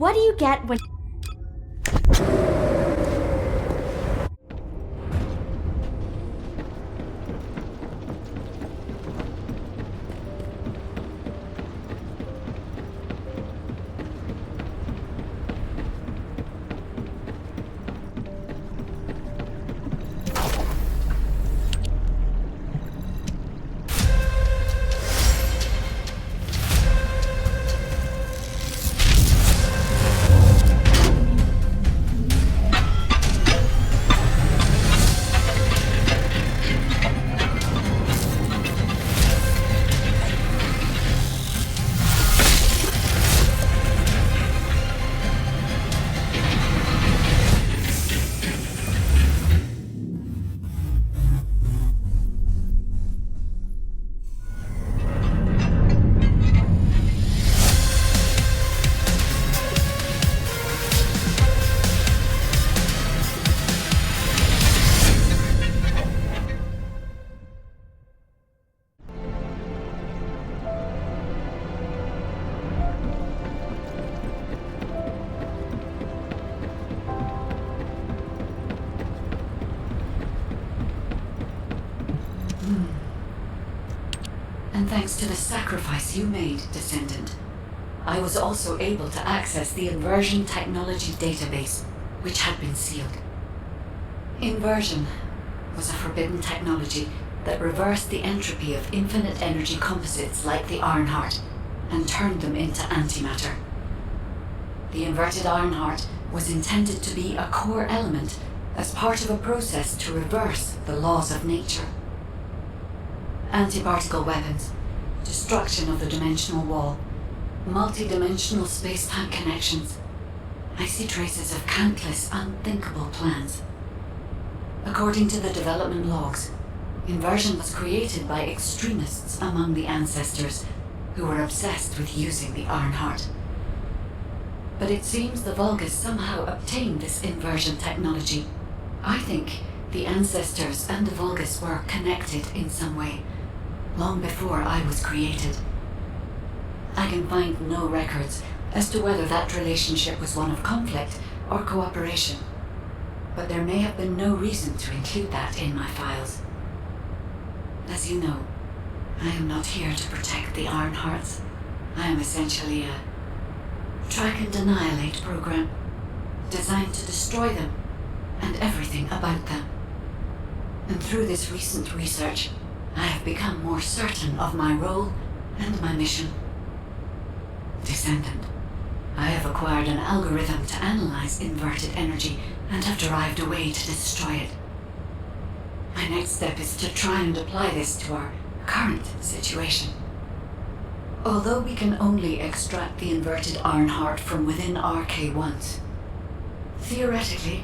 What do you get when... And thanks to the sacrifice you made, Descendant, I was also able to access the inversion technology database, which had been sealed. Inversion was a forbidden technology that reversed the entropy of infinite energy composites like the Ironheart and turned them into antimatter. The inverted Ironheart was intended to be a core element as part of a process to reverse the laws of nature. Antiparticle weapons, destruction of the dimensional wall, multi-dimensional space-time connections. I see traces of countless unthinkable plans. According to the development logs, inversion was created by extremists among the ancestors who were obsessed with using the Ironheart. But it seems the Vulgus somehow obtained this inversion technology. I think the ancestors and the Vulgus were connected in some way, long before I was created. I can find no records as to whether that relationship was one of conflict or cooperation, but there may have been no reason to include that in my files. As you know, I am not here to protect the Ironhearts. I am essentially a track and annihilate program, designed to destroy them and everything about them. And through this recent research, I have become more certain of my role and my mission. Descendant, I have acquired an algorithm to analyze inverted energy and have derived a way to destroy it. My next step is to try and apply this to our current situation. Although we can only extract the inverted Ironheart from within RK-1s, theoretically,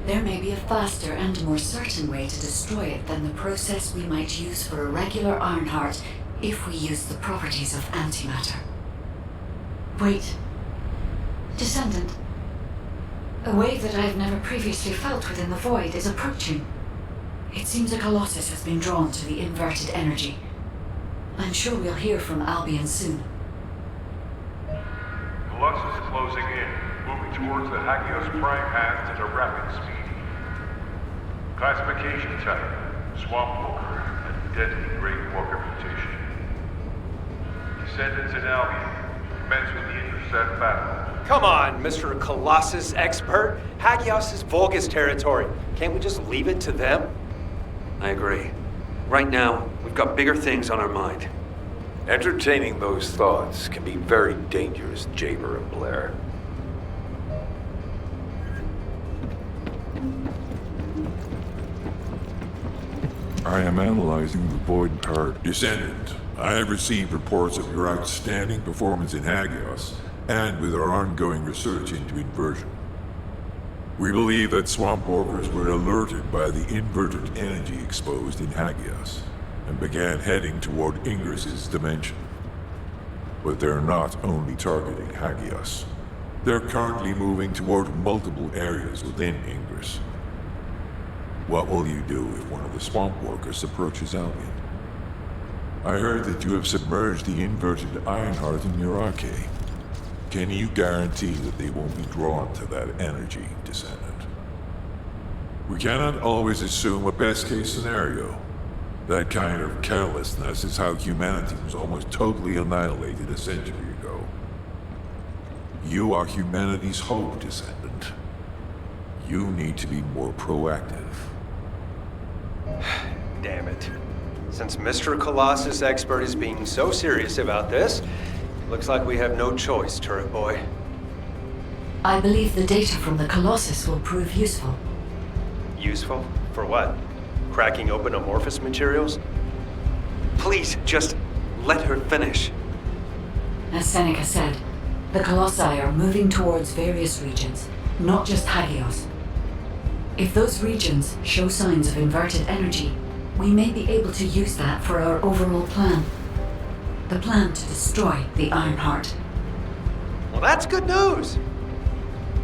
there may be a faster and more certain way to destroy it than the process we might use for a regular Ironheart if we use the properties of antimatter. Wait. Descendant. A wave that I have never previously felt within the void is approaching. It seems a Colossus has been drawn to the inverted energy. I'm sure we'll hear from Albion soon. Colossus is closing in, moving towards the Hagios Prime path at a rapid speed. Classification type, Swamp Walker, and deadly Great Walker mutation. Descendants in Albion, commence with the intercept battle. Come on, Mr. Colossus expert. Hagios is Vulgus territory. Can't we just leave it to them? I agree. Right now, we've got bigger things on our mind. Entertaining those thoughts can be very dangerous, Jaber and Blair. I am analyzing the void part. Descendant, I have received reports of your outstanding performance in Hagios, and with our ongoing research into inversion. We believe that swamp walkers were alerted by the inverted energy exposed in Hagios, and began heading toward Ingris's dimension. But they're not only targeting Hagios. They're currently moving toward multiple areas within Ingris. What will you do if one of the swamp walkers approaches Albion? I heard that you have submerged the inverted Ironheart in your arcade. Can you guarantee that they won't be drawn to that energy, Descendant? We cannot always assume a best-case scenario. That kind of carelessness is how humanity was almost totally annihilated a century ago. You are humanity's hope, Descendant. You need to be more proactive. Damn it. Since Mr. Colossus Expert is being so serious about this, looks like we have no choice, Turret Boy. I believe the data from the Colossus will prove useful. Useful? For what? Cracking open amorphous materials? Please, just let her finish. As Seneca said, the Colossi are moving towards various regions, not just Hagios. If those regions show signs of inverted energy, we may be able to use that for our overall plan. The plan to destroy the Ironheart. Well, that's good news!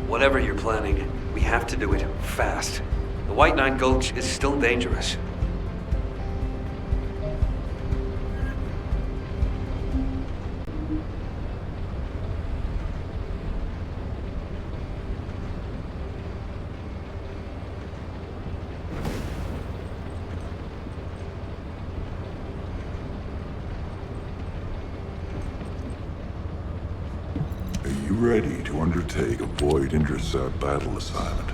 Whatever you're planning, we have to do it fast. The White Knight Gulch is still dangerous. Are you ready to undertake a void intercept battle assignment?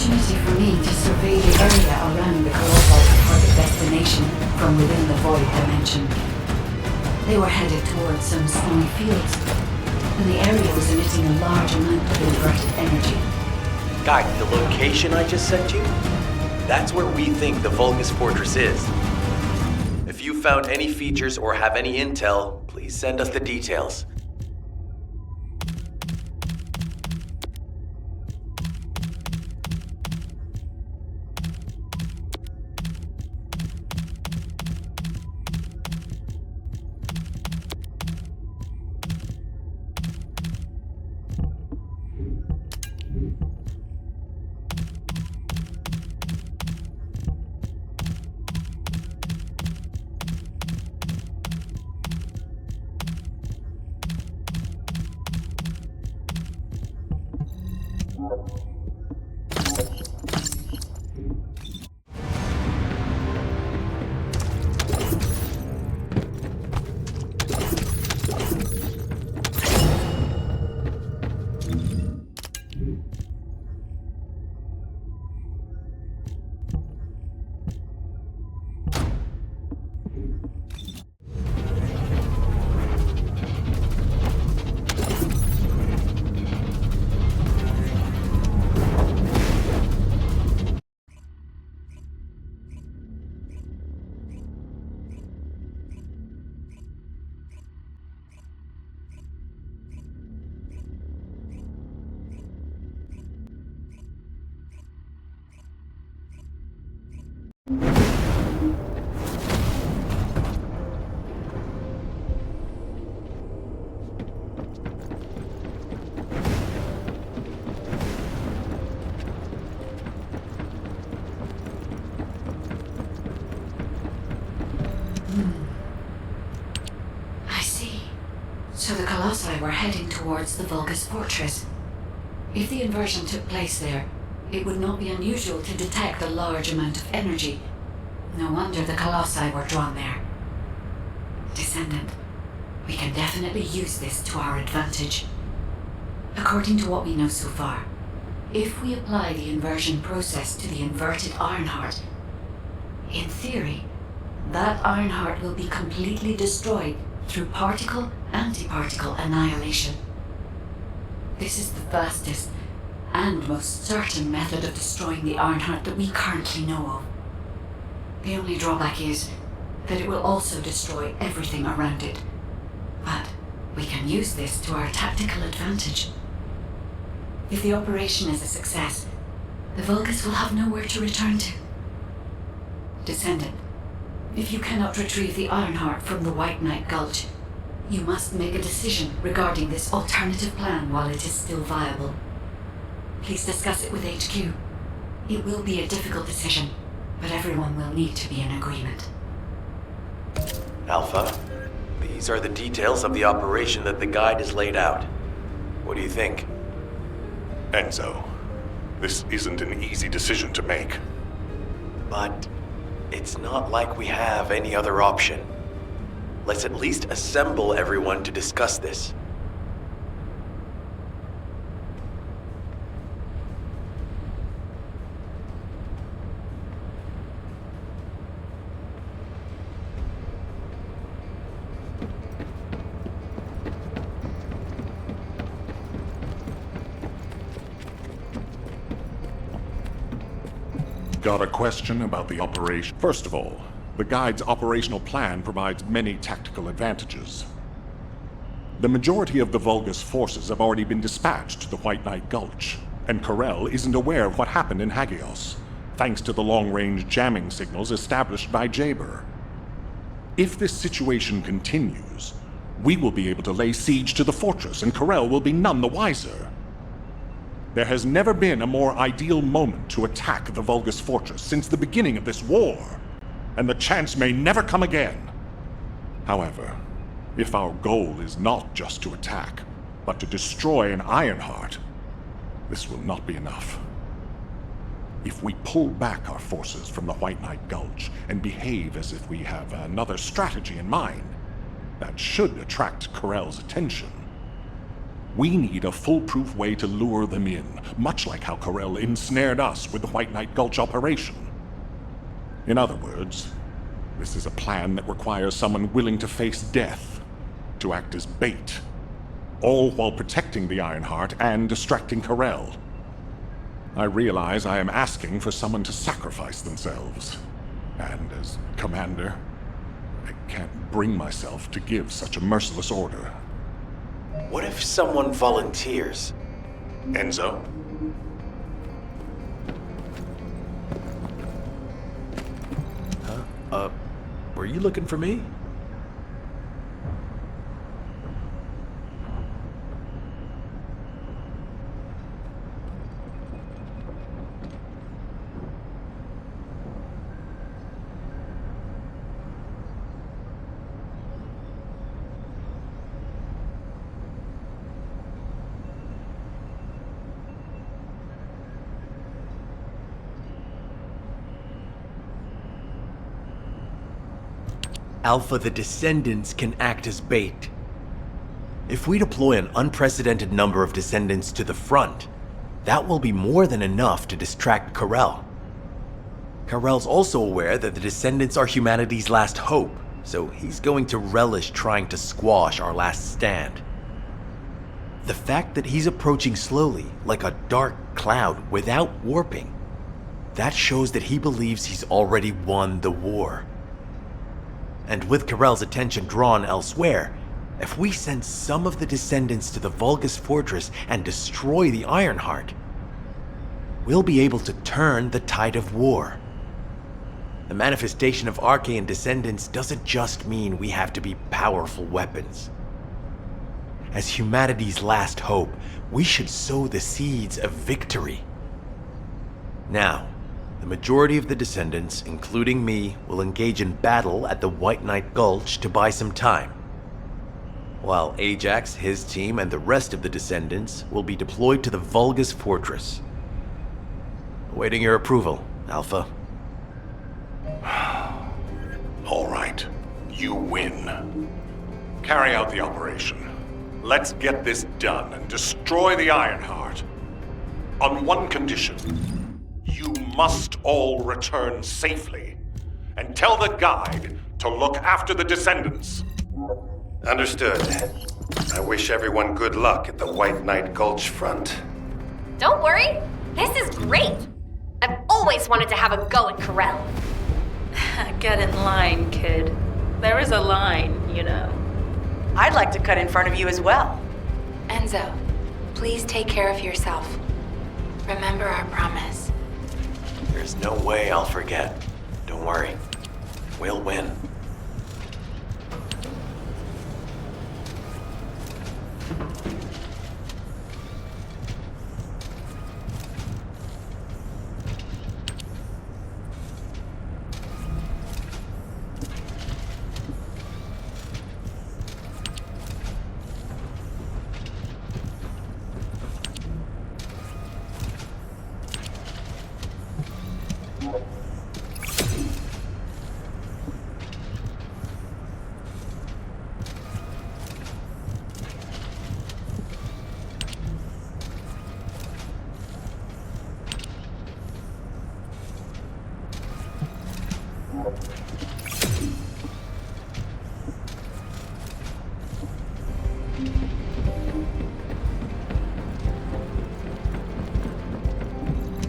opportunity for me to survey the area around the Colossal's target destination from within the void dimension. They were headed towards some snowy fields, and the area was emitting a large amount of inverted energy. Guide, the location I just sent you? That's where we think the Vulgus Fortress is. If you found any features or have any intel, please send us the details. So the Colossi were heading towards the Vulgus Fortress. If the inversion took place there, it would not be unusual to detect a large amount of energy. No wonder the Colossi were drawn there. Descendant, we can definitely use this to our advantage. According to what we know so far, if we apply the inversion process to the inverted Ironheart, in theory, that Ironheart will be completely destroyed through particle-antiparticle annihilation. This is the fastest and most certain method of destroying the Ironheart that we currently know of. The only drawback is that it will also destroy everything around it. But we can use this to our tactical advantage. If the operation is a success, the Vulgus will have nowhere to return to. Descendant, if you cannot retrieve the Ironheart from the White Knight Gulch, you must make a decision regarding this alternative plan while it is still viable. Please discuss it with HQ. It will be a difficult decision, but everyone will need to be in agreement. Alpha, these are the details of the operation that the guide has laid out. What do you think? Enzo, this isn't an easy decision to make. But it's not like we have any other option. Let's at least assemble everyone to discuss this. Got a question about the operation? First of all, the guide's operational plan provides many tactical advantages. The majority of the Vulgus forces have already been dispatched to the White Knight Gulch, and Corel isn't aware of what happened in Hagios, thanks to the long-range jamming signals established by Jaber. If this situation continues, we will be able to lay siege to the fortress, and Corel will be none the wiser. There has never been a more ideal moment to attack the Vulgus Fortress since the beginning of this war, and the chance may never come again. However, if our goal is not just to attack, but to destroy an Ironheart, this will not be enough. If we pull back our forces from the White Knight Gulch and behave as if we have another strategy in mind, that should attract Corel's attention. We need a foolproof way to lure them in, much like how Corell ensnared us with the White Knight Gulch operation. In other words, this is a plan that requires someone willing to face death, to act as bait, all while protecting the Ironheart and distracting Corell. I realize I am asking for someone to sacrifice themselves, and as commander, I can't bring myself to give such a merciless order. What if someone volunteers? Enzo? Were you looking for me? Alpha, the Descendants can act as bait. If we deploy an unprecedented number of Descendants to the front, that will be more than enough to distract Corell. Corell's also aware that the Descendants are humanity's last hope, so he's going to relish trying to squash our last stand. The fact that he's approaching slowly, like a dark cloud without warping, that shows that he believes he's already won the war. And with Corell's attention drawn elsewhere, if we send some of the Descendants to the Vulgus Fortress and destroy the Ironheart, we'll be able to turn the tide of war. The manifestation of Archaean Descendants doesn't just mean we have to be powerful weapons. As humanity's last hope, we should sow the seeds of victory. Now, the majority of the Descendants, including me, will engage in battle at the White Knight Gulch to buy some time. While Ajax, his team, and the rest of the Descendants will be deployed to the Vulgus Fortress. Awaiting your approval, Alpha. All right, you win. Carry out the operation. Let's get this done and destroy the Ironheart. On one condition. You must all return safely. And tell the guide to look after the Descendants. Understood. I wish everyone good luck at the White Knight Gulch front. Don't worry, this is great. I've always wanted to have a go at Corell. Get in line, kid. There is a line, you know. I'd like to cut in front of you as well. Enzo, please take care of yourself. Remember our promise. There's no way I'll forget. Don't worry. We'll win.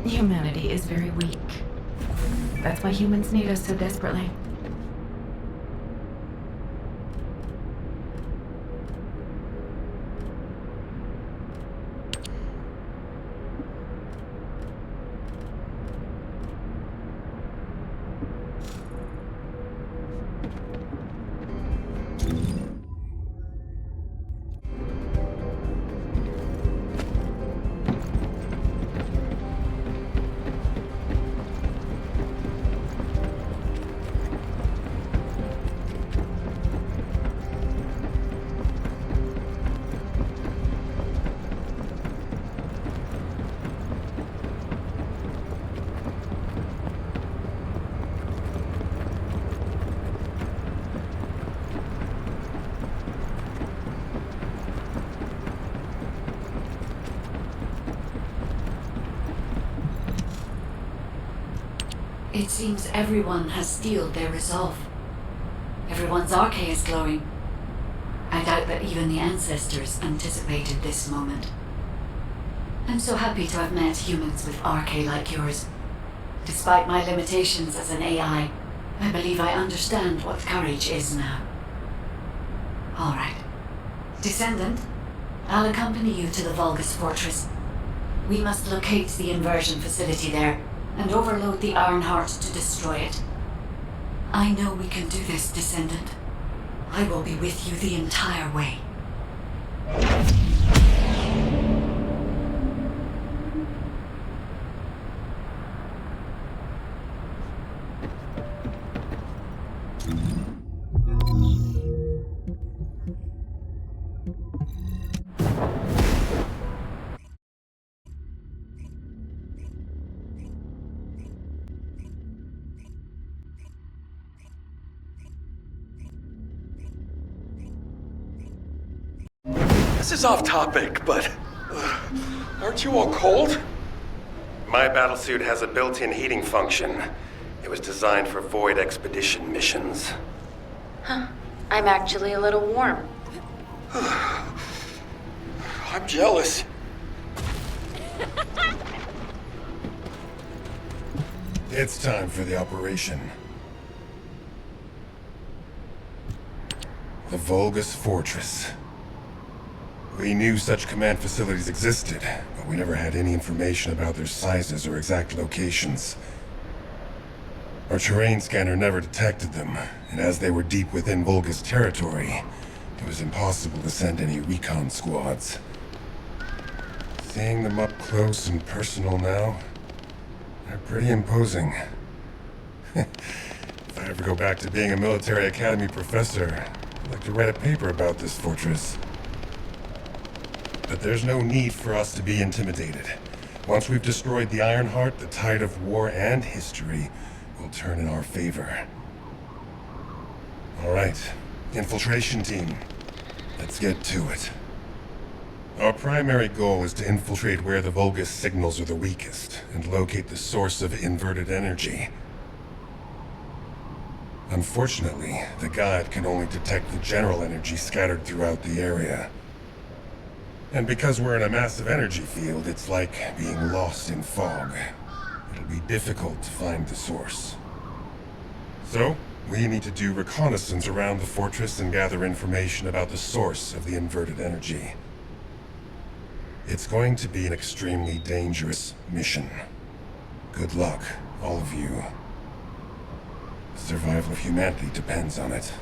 Humanity is very weak. That's why humans need us so desperately. It seems everyone has steeled their resolve. Everyone's arche is glowing. I doubt that even the ancestors anticipated this moment. I'm so happy to have met humans with arche like yours. Despite my limitations as an AI, I believe I understand what courage is now. All right. Descendant, I'll accompany you to the Vulgus Fortress. We must locate the inversion facility there and overload the Ironheart to destroy it. I know we can do this, Descendant. I will be with you the entire way. This is off topic, but aren't you all cold? My battlesuit has a built-in heating function. It was designed for void expedition missions. Huh. I'm actually a little warm. I'm jealous. It's time for the operation. The Vulgus Fortress. We knew such command facilities existed, but we never had any information about their sizes or exact locations. Our terrain scanner never detected them, and as they were deep within Vulgus territory, it was impossible to send any recon squads. Seeing them up close and personal now, they're pretty imposing. If I ever go back to being a military academy professor, I'd like to write a paper about this fortress. But there's no need for us to be intimidated. Once we've destroyed the Ironheart, the tide of war and history will turn in our favor. All right, infiltration team. Let's get to it. Our primary goal is to infiltrate where the Vulgus signals are the weakest and locate the source of inverted energy. Unfortunately, the guide can only detect the general energy scattered throughout the area. And because we're in a massive energy field, it's like being lost in fog. It'll be difficult to find the source. So, we need to do reconnaissance around the fortress and gather information about the source of the inverted energy. It's going to be an extremely dangerous mission. Good luck, all of you. The survival of humanity depends on it.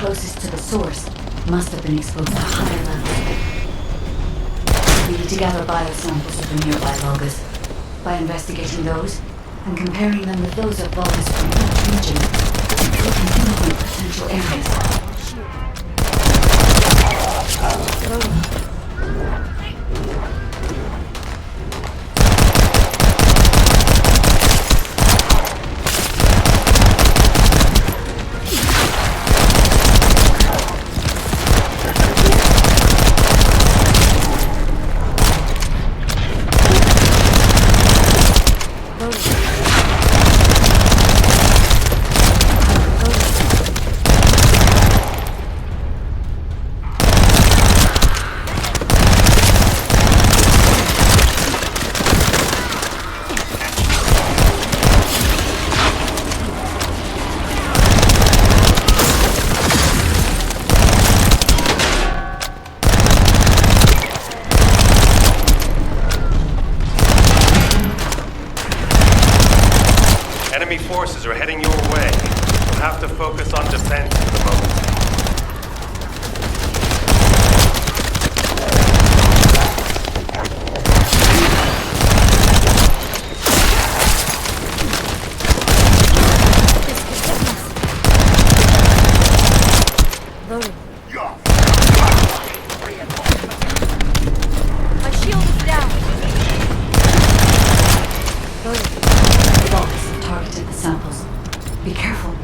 Closest to the source must have been exposed to higher levels. We need to gather biosamples of the nearby Vulgus. By investigating those and comparing them with those of Vulgus from each region, we can pinpoint potential areas. forces are heading your way. You'll have to focus on defense for the moment. My shield is down. Bolts targeted the samples. Be careful.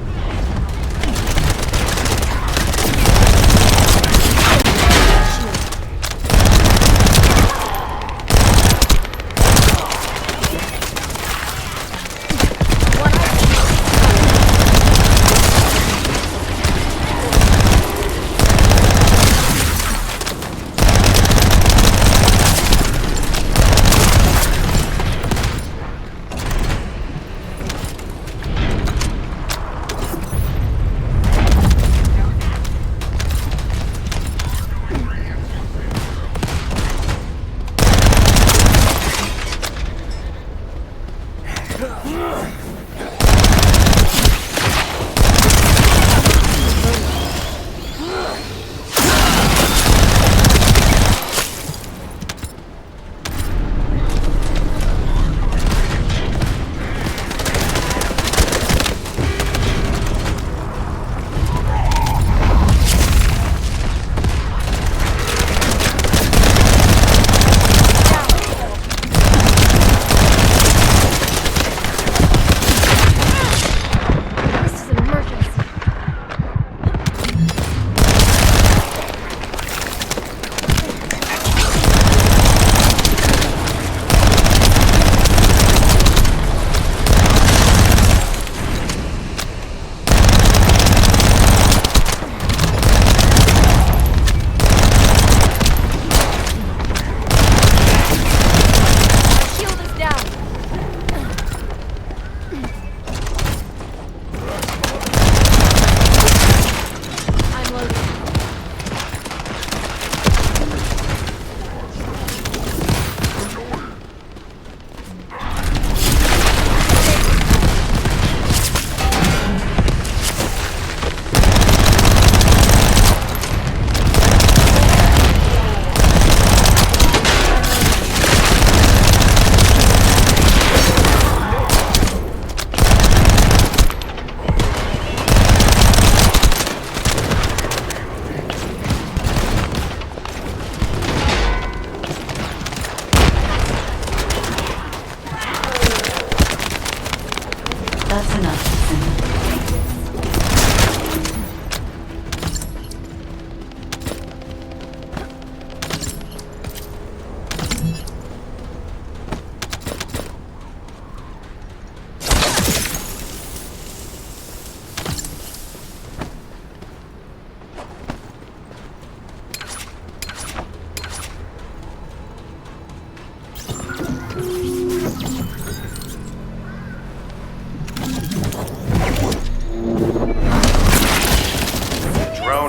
That's enough.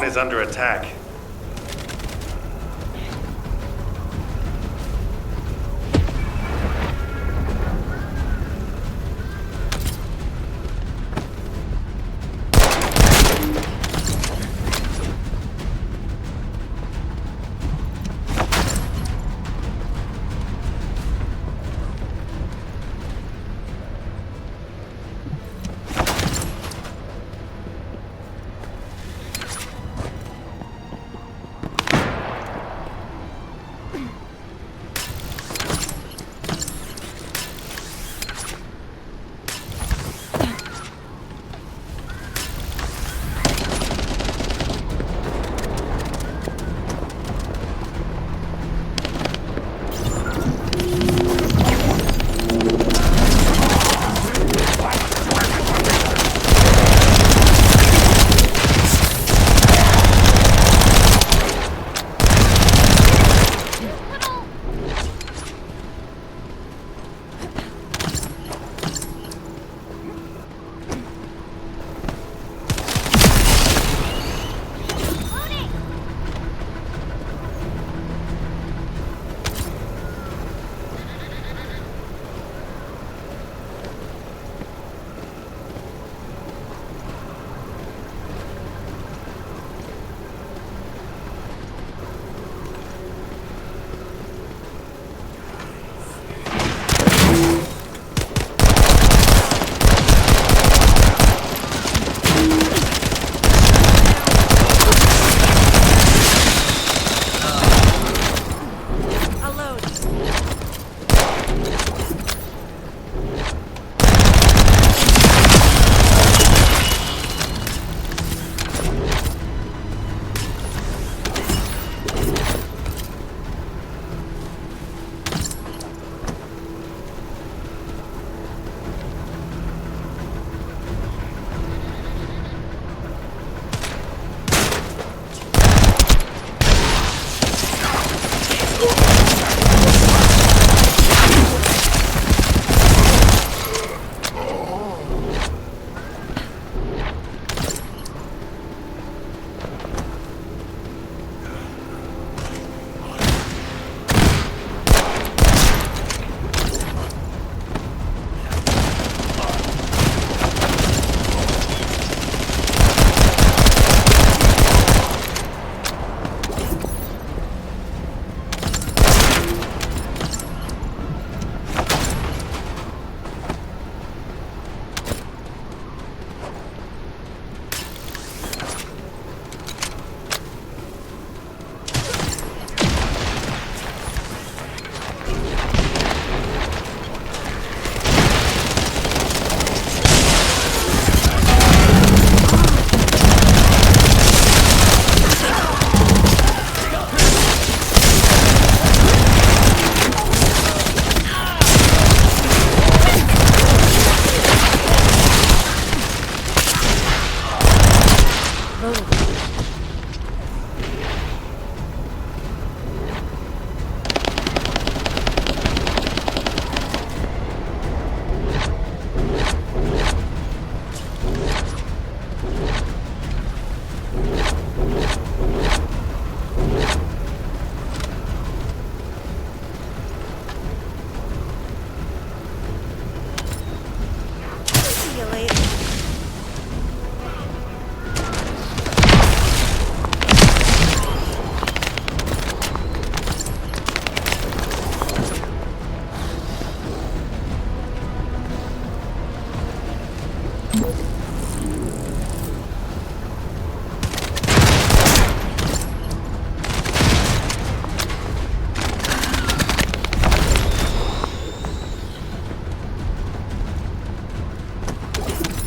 Is under attack.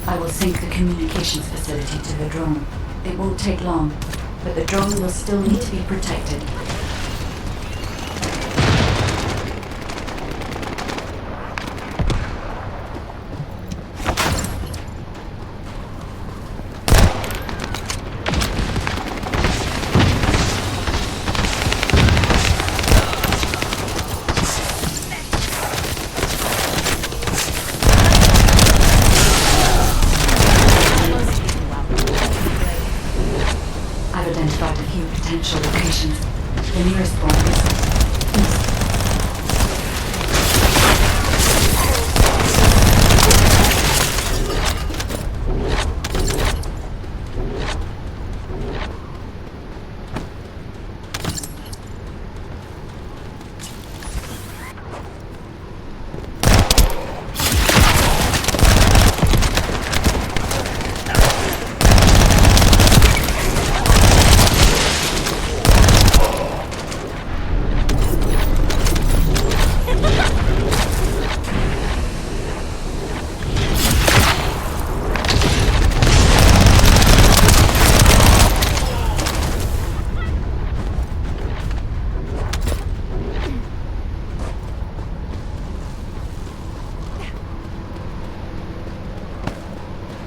I will sync the communications facility to the drone. It won't take long, but the drone will still need to be protected. Potential locations. The nearest one is east.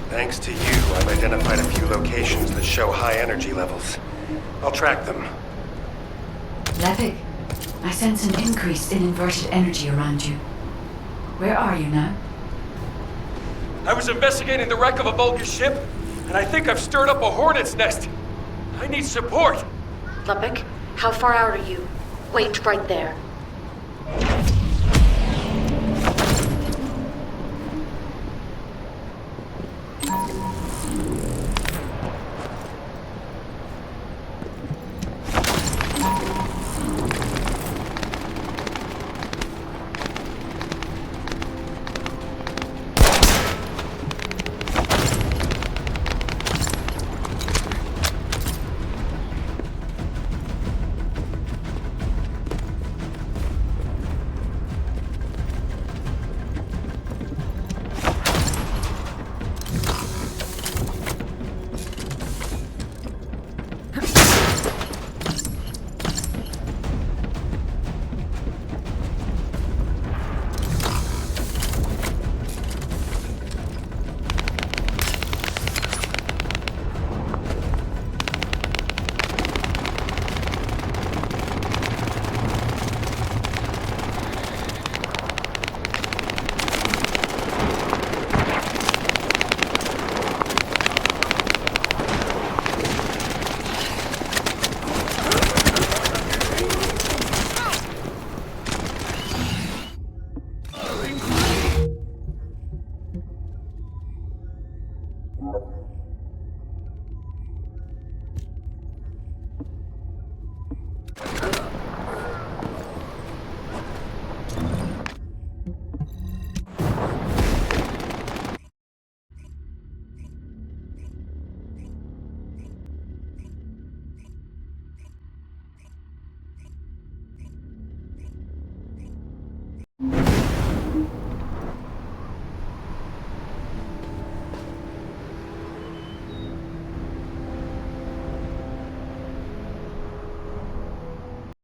Thanks to you, I've identified a few locations that show high energy levels. I'll track them. Levick, I sense an increase in inverted energy around you. Where are you now? I was investigating the wreck of a Vulgus ship, and I think I've stirred up a hornet's nest. I need support. Levick, how far out are you? Wait right there.